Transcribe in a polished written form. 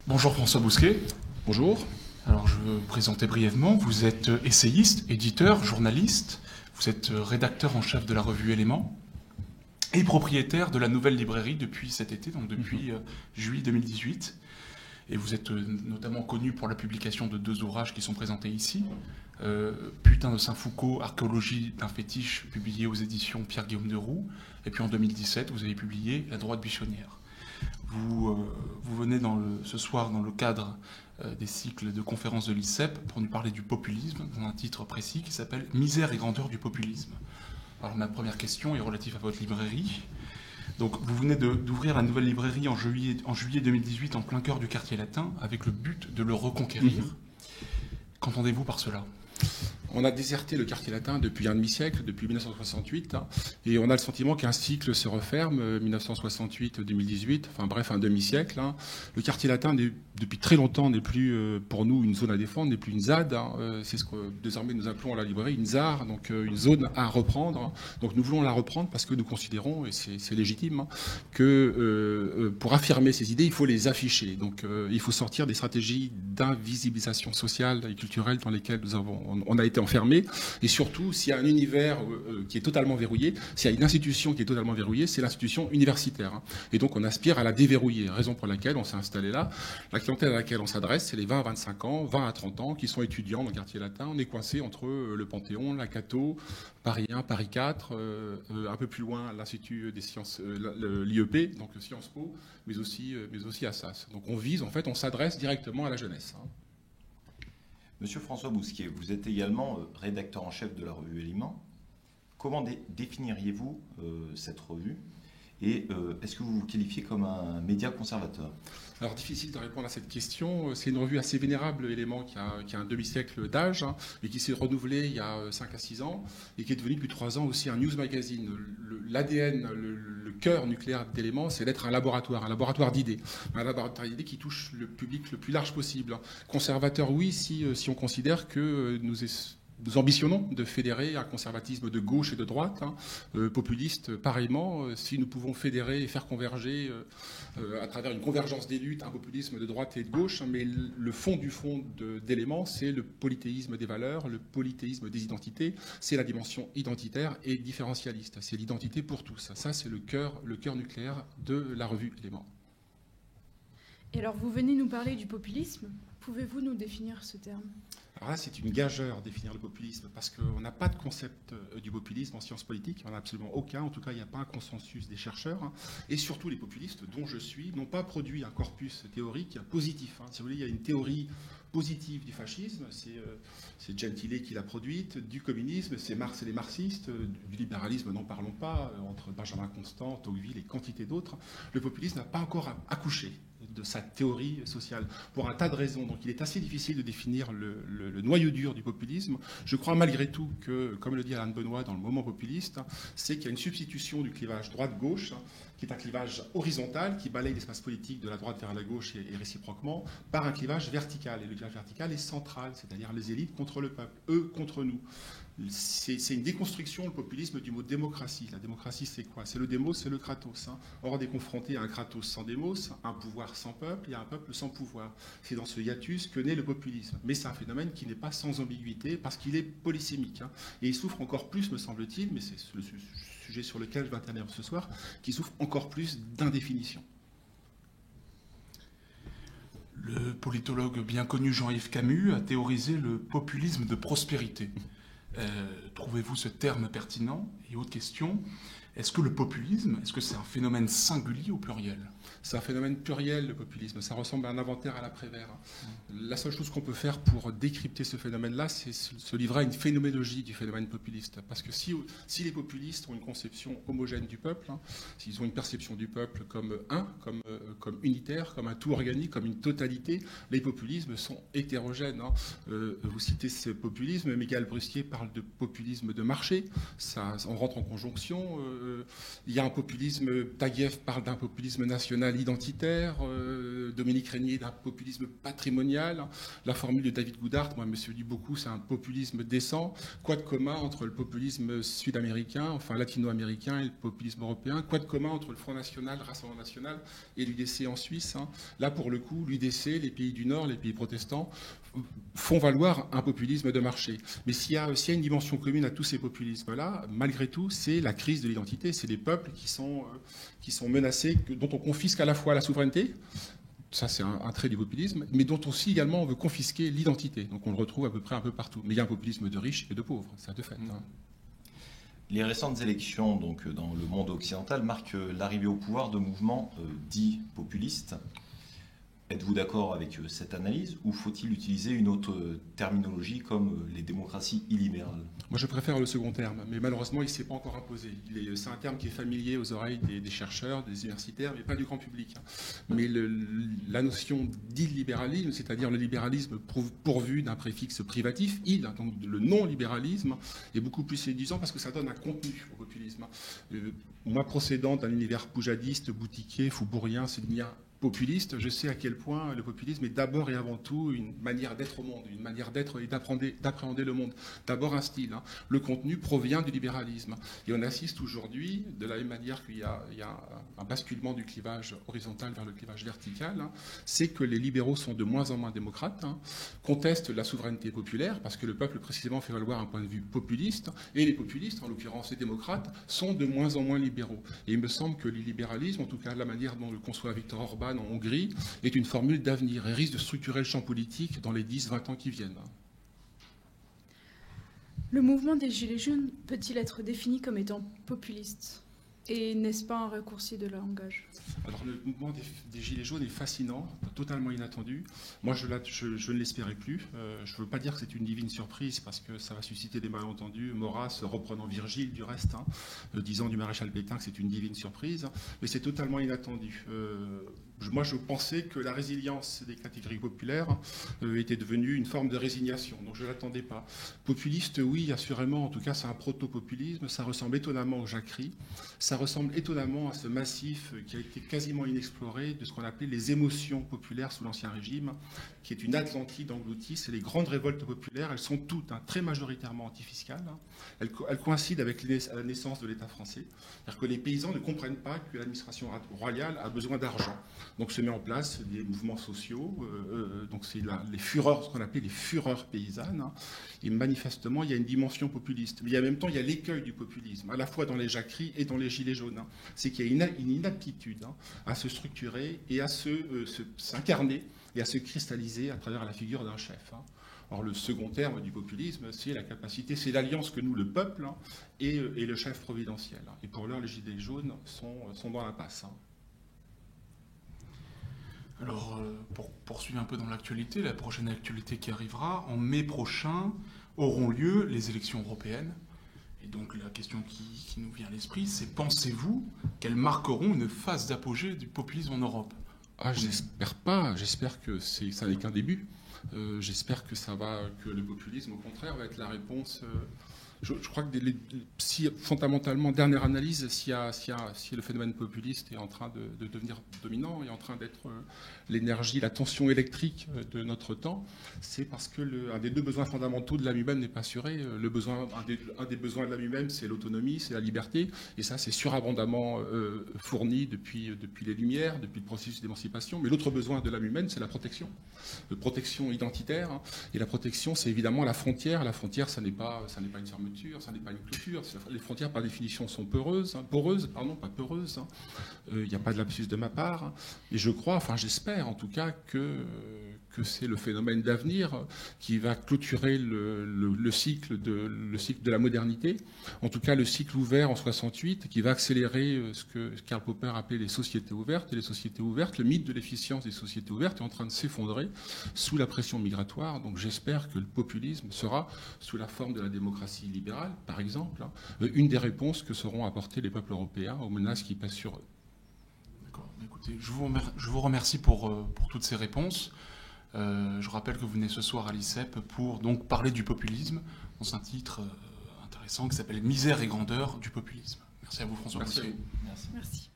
Bonjour François Bousquet. Bonjour. Alors je veux me présenter brièvement. Vous êtes essayiste, éditeur, journaliste. Vous êtes rédacteur en chef de la revue Éléments et propriétaire de la nouvelle librairie depuis cet été, donc depuis juillet 2018. Et vous êtes notamment connu pour la publication de 2 ouvrages qui sont présentés ici. Putain de Saint-Foucault, archéologie d'un fétiche, publié aux éditions Pierre-Guillaume Deroux. Et puis en 2017, vous avez publié La droite buissonnière. Vous venez ce soir dans le cadre des cycles de conférences de l'ICEP pour nous parler du populisme, dans un titre précis qui s'appelle « Misère et grandeur du populisme ». Alors ma première question est relative à votre librairie. Donc vous venez d'ouvrir la nouvelle librairie en juillet 2018 en plein cœur du quartier latin avec le but de le reconquérir. Qu'entendez-vous par cela ? On a déserté le quartier latin depuis un demi-siècle, depuis 1968, et on a le sentiment qu'un cycle se referme, 1968-2018, enfin bref, un demi-siècle. Le quartier latin, depuis très longtemps, n'est plus pour nous une zone à défendre, n'est plus une ZAD. C'est ce que désormais nous appelons à la librairie une ZAR, donc une zone à reprendre. Donc nous voulons la reprendre parce que nous considérons, et c'est légitime, que pour affirmer ces idées, il faut les afficher. Donc il faut sortir des stratégies d'invisibilisation sociale et culturelle dans lesquelles on a été enfermé, et surtout s'il y a un univers qui est totalement verrouillé, s'il y a une institution qui est totalement verrouillée, c'est l'institution universitaire. Et donc on aspire à la déverrouiller, raison pour laquelle on s'est installé là. La clientèle à laquelle on s'adresse, c'est les 20 à 25 ans, 20 à 30 ans, qui sont étudiants dans le quartier latin. On est coincé entre le Panthéon, la Cato, Paris 1, Paris 4, un peu plus loin l'Institut des sciences, l'IEP, donc Sciences Po, mais aussi Assas. Donc on vise, en fait, on s'adresse directement à la jeunesse. Monsieur François Bousquet, vous êtes également rédacteur en chef de la revue Éléments. Comment définiriez-vous cette revue et est-ce que vous vous qualifiez comme un média conservateur ? Alors, difficile de répondre à cette question. C'est une revue assez vénérable, Éléments, qui a un demi-siècle d'âge, mais qui s'est renouvelée il y a 5 à 6 ans, et qui est devenu depuis 3 ans aussi un news magazine. L'ADN, le cœur nucléaire d'Éléments, c'est d'être un laboratoire d'idées. Un laboratoire d'idées qui touche le public le plus large possible. Conservateur, oui, si on considère que nous ambitionnons de fédérer un conservatisme de gauche et de droite, populiste pareillement. Si nous pouvons fédérer et faire converger à travers une convergence des luttes un populisme de droite et de gauche, mais le fond d'Éléments, c'est le polythéisme des valeurs, le polythéisme des identités, c'est la dimension identitaire et différentialiste. C'est l'identité pour tous. Ça, c'est le cœur nucléaire de la revue Éléments. Et alors, vous venez nous parler du populisme. Pouvez-vous nous définir ce terme ? Alors là, c'est une gageure, définir le populisme, parce qu'on n'a pas de concept du populisme en sciences politiques, il n'y en a absolument aucun, en tout cas il n'y a pas un consensus des chercheurs, et surtout les populistes, dont je suis, n'ont pas produit un corpus théorique positif. Si vous voulez, il y a une théorie positive du fascisme, c'est Gentile qui l'a produite, du communisme, c'est Marx et les marxistes, du libéralisme, n'en parlons pas, entre Benjamin Constant, Tocqueville et quantité d'autres. Le populisme n'a pas encore accouché de sa théorie sociale, pour un tas de raisons. Donc il est assez difficile de définir le noyau dur du populisme. Je crois malgré tout que, comme le dit Alain Benoît dans le moment populiste, c'est qu'il y a une substitution du clivage droite-gauche, qui est un clivage horizontal, qui balaye l'espace politique de la droite vers la gauche et réciproquement, par un clivage vertical. Et le clivage vertical est central, c'est-à-dire les élites contre le peuple, eux contre nous. C'est une déconstruction, le populisme, du mot démocratie. La démocratie, c'est quoi ? C'est le démos, c'est le kratos. Or, on est confronté à un kratos sans démos, un pouvoir sans peuple et un peuple sans pouvoir. C'est dans ce hiatus que naît le populisme. Mais c'est un phénomène qui n'est pas sans ambiguïté, parce qu'il est polysémique. Et il souffre encore plus, me semble-t-il, mais c'est le sujet sur lequel je vais intervenir ce soir, qui souffre encore plus d'indéfinition. Le politologue bien connu Jean-Yves Camus a théorisé le populisme de prospérité. Trouvez-vous ce terme pertinent ? Et autre question, est-ce que le populisme, est-ce que c'est un phénomène singulier au pluriel ? C'est un phénomène pluriel, le populisme. Ça ressemble à un inventaire à l'après-Vert. La seule chose qu'on peut faire pour décrypter ce phénomène-là, c'est se livrer à une phénoménologie du phénomène populiste. Parce que si les populistes ont une conception homogène du peuple, s'ils ont une perception du peuple comme comme unitaire, comme un tout organique, comme une totalité, les populismes sont hétérogènes. Vous citez ce populisme, Miguel Brusquier parle de populisme de marché. On rentre en conjonction. Il y a un populisme, Taguieff parle d'un populisme national identitaire, Dominique Régnier d'un populisme patrimonial. La formule de David Goudart, moi, je me suis dit beaucoup, c'est un populisme décent. Quoi de commun entre le populisme sud-américain, enfin latino-américain et le populisme européen? Quoi de commun entre le Front National, Rassemblement National et l'UDC en Suisse, hein? Là, pour le coup, l'UDC, les pays du Nord, les pays protestants, font valoir un populisme de marché. Mais s'il y a une dimension commune à tous ces populismes-là, malgré tout, c'est la crise de l'identité. C'est les peuples qui sont menacés, dont on confisque à la fois la souveraineté, ça c'est un trait du populisme, mais dont aussi également on veut confisquer l'identité. Donc on le retrouve à peu près un peu partout. Mais il y a un populisme de riches et de pauvres, ça de fait. Hein. Les récentes élections donc, dans le monde occidental marquent l'arrivée au pouvoir de mouvements dits populistes. Êtes-vous d'accord avec cette analyse ou faut-il utiliser une autre terminologie comme les démocraties illibérales? Moi je préfère le second terme, mais malheureusement il ne s'est pas encore imposé. C'est un terme qui est familier aux oreilles des chercheurs, des universitaires, mais pas du grand public. Mais la notion d'illibéralisme, c'est-à-dire le libéralisme pourvu d'un préfixe privatif, donc le non-libéralisme, est beaucoup plus séduisant parce que ça donne un contenu au populisme. Moi procédant d'un univers poujadiste, boutiquier, faubourien, sédimien, populiste, je sais à quel point le populisme est d'abord et avant tout une manière d'être au monde, une manière d'être et d'appréhender le monde. D'abord un style. Hein. Le contenu provient du libéralisme. Et on assiste aujourd'hui, de la même manière qu'il y a un basculement du clivage horizontal vers le clivage vertical, hein, c'est que les libéraux sont de moins en moins démocrates, hein, contestent la souveraineté populaire, parce que le peuple précisément fait valoir un point de vue populiste, et les populistes, en l'occurrence les démocrates, sont de moins en moins libéraux. Et il me semble que le libéralisme, en tout cas la manière dont le conçoit Viktor Orban en Hongrie, est une formule d'avenir et risque de structurer le champ politique dans les 10-20 ans qui viennent. Le mouvement des Gilets jaunes peut-il être défini comme étant populiste? Et n'est-ce pas un raccourci de langage? Alors le mouvement des Gilets jaunes est fascinant, totalement inattendu. Moi je ne l'espérais plus. Je ne veux pas dire que c'est une divine surprise parce que ça va susciter des malentendus. Maurras, reprenant Virgile du reste, hein, disant du maréchal Pétain que c'est une divine surprise, mais c'est totalement inattendu. Moi je pensais que la résilience des catégories populaires était devenue une forme de résignation, donc je ne l'attendais pas. Populiste, oui, assurément, en tout cas c'est un proto-populisme, ça ressemble étonnamment aux jacqueries, ça ressemble étonnamment à ce massif qui a été quasiment inexploré de ce qu'on appelait les émotions populaires sous l'Ancien Régime, qui est une Atlantide engloutie. C'est les grandes révoltes populaires, elles sont toutes très majoritairement antifiscales. Elles coïncident avec la naissance de l'État français. C'est-à-dire que les paysans ne comprennent pas que l'administration royale a besoin d'argent. Donc se met en place des mouvements sociaux, donc c'est les fureurs, ce qu'on appelle les fureurs paysannes. Et manifestement, il y a une dimension populiste. Mais en même temps, il y a l'écueil du populisme, à la fois dans les jacqueries et dans les Gilets jaunes. C'est qu'il y a une inaptitude à se structurer et à s'incarner et à se cristalliser à travers la figure d'un chef. Or, le second terme du populisme, c'est la capacité, c'est l'alliance que nous, le peuple, et le chef providentiel. Et pour l'heure, les Gilets jaunes sont dans l'impasse. Alors, pour poursuivre un peu dans l'actualité, la prochaine actualité qui arrivera, en mai prochain, auront lieu les élections européennes. Et donc la question qui nous vient à l'esprit, c'est pensez-vous qu'elles marqueront une phase d'apogée du populisme en Europe? J'espère pas, j'espère que ça n'est qu'un début. J'espère que le populisme, au contraire, va être la réponse. Je crois que si fondamentalement, dernière analyse, si le phénomène populiste est en train de devenir dominant, est en train d'être l'énergie, la tension électrique de notre temps, c'est parce que un des deux besoins fondamentaux de l'âme humaine n'est pas assuré. Un des besoins de l'âme humaine, c'est l'autonomie, c'est la liberté, et ça, c'est surabondamment fourni depuis les Lumières, depuis le processus d'émancipation. Mais l'autre besoin de l'âme humaine, c'est la protection identitaire. Et la protection, c'est évidemment la frontière. La frontière, ça n'est pas une fermeture, ça n'est pas une clôture. Les frontières, par définition, sont poreuses, pas peureuses. Il n'y a pas de lapsus de ma part. Et je crois, j'espère en tout cas que c'est le phénomène d'avenir qui va clôturer le cycle de la modernité. En tout cas, le cycle ouvert en 68, qui va accélérer ce que Karl Popper appelait les sociétés ouvertes. Et les sociétés ouvertes, le mythe de l'efficience des sociétés ouvertes est en train de s'effondrer sous la pression migratoire. Donc j'espère que le populisme sera, sous la forme de la démocratie libérale, par exemple, une des réponses que seront apportées les peuples européens aux menaces qui pèsent sur eux. D'accord. Écoutez, je vous remercie pour toutes ces réponses. Je rappelle que vous venez ce soir à l'ICEP pour donc parler du populisme dans un titre intéressant qui s'appelle « Misère et grandeur du populisme ». Merci à vous, François Bousquier. Merci. Merci.